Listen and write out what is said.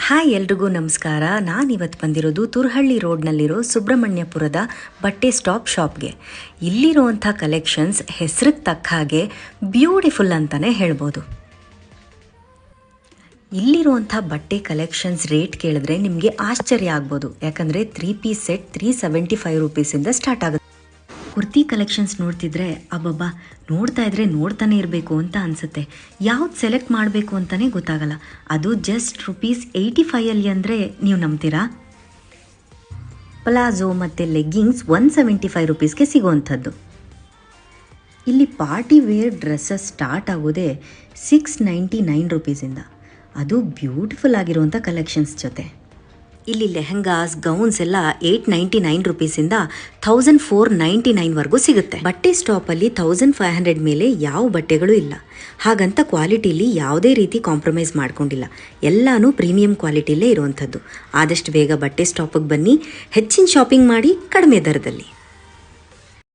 Hi ಎಲ್ರಿಗೂ ನಮಸ್ಕಾರ. ನಾನಿವತ್ತು ಬಂದಿರೋದು ತುರ್ಹಳ್ಳಿ ರೋಡ್ನಲ್ಲಿರೋ ಸುಬ್ರಹ್ಮಣ್ಯಪುರದ ಬಟ್ಟೆ ಶಾಪ್ಗೆ. ಇಲ್ಲಿರುವಂಥ ಕಲೆಕ್ಷನ್ಸ್ ಹೆಸರಿಗೆ ತಕ್ಕ ಹಾಗೆ ಬ್ಯೂಟಿಫುಲ್ ಅಂತಲೇ ಹೇಳ್ಬೋದು. ಇಲ್ಲಿರುವಂಥ ಬಟ್ಟೆ ಕಲೆಕ್ಷನ್ಸ್ ರೇಟ್ ಕೇಳಿದ್ರೆ ನಿಮಗೆ ಆಶ್ಚರ್ಯ ಆಗ್ಬೋದು. ಯಾಕಂದರೆ 3 ಪೀಸ್ ಸೆಟ್ 375 ರೂಪೀಸಿಂದ ಸ್ಟಾರ್ಟ್ ಆಗುತ್ತೆ. ಕುರ್ತಿ ಕಲೆಕ್ಷನ್ಸ್ ನೋಡ್ತಿದ್ರೆ ಅಬ್ಬಬ್ಬಾ ನೋಡ್ತಾ ಇದ್ರೆ ನೋಡ್ತಾನೆ ಇರಬೇಕು ಅಂತ ಅನಿಸುತ್ತೆ. ಯಾವ್ದು ಸೆಲೆಕ್ಟ್ ಮಾಡಬೇಕು ಅಂತಲೇ ಗೊತ್ತಾಗಲ್ಲ. ಅದು ಜಸ್ಟ್ ₹85 ಅಂದರೆ ನೀವು ನಂಬ್ತೀರಾ? ಪ್ಲಾಜೋ ಮತ್ತು ಲೆಗ್ಗಿಂಗ್ಸ್ 175 ರೂಪೀಸ್ಗೆ ಸಿಗೋವಂಥದ್ದು. ಇಲ್ಲಿ ಪಾರ್ಟಿ ವೇರ್ ಡ್ರೆಸ್ಸಸ್ ಸ್ಟಾರ್ಟ್ ಆಗೋದೇ 699 ರೂಪೀಸಿಂದ. ಅದು ಬ್ಯೂಟಿಫುಲ್ ಆಗಿರುವಂಥ ಕಲೆಕ್ಷನ್ಸ್ ಜೊತೆ. ಇಲ್ಲಿ ಲೆಹಂಗಾಸ್ ಗೌನ್ಸ್ ಎಲ್ಲ 899 ರೂಪೀಸಿಂದ 1499ವರೆಗೂ ಸಿಗುತ್ತೆ. ಬಟ್ಟೆ ಸ್ಟಾಪಲ್ಲಿ 1500 ಮೇಲೆ ಯಾವ ಬಟ್ಟೆಗಳು ಇಲ್ಲ. ಹಾಗಂತ ಕ್ವಾಲಿಟಿಲಿ ಯಾವುದೇ ರೀತಿ ಕಾಂಪ್ರಮೈಸ್ ಮಾಡ್ಕೊಂಡಿಲ್ಲ. ಎಲ್ಲನೂ ಪ್ರೀಮಿಯಂ ಕ್ವಾಲಿಟಿಲೇ ಇರುವಂಥದ್ದು. ಆದಷ್ಟು ಬೇಗ ಬಟ್ಟೆ ಸ್ಟಾಪಿಗೆ ಬನ್ನಿ, ಹೆಚ್ಚಿನ ಶಾಪಿಂಗ್ ಮಾಡಿ ಕಡಿಮೆ ದರದಲ್ಲಿ.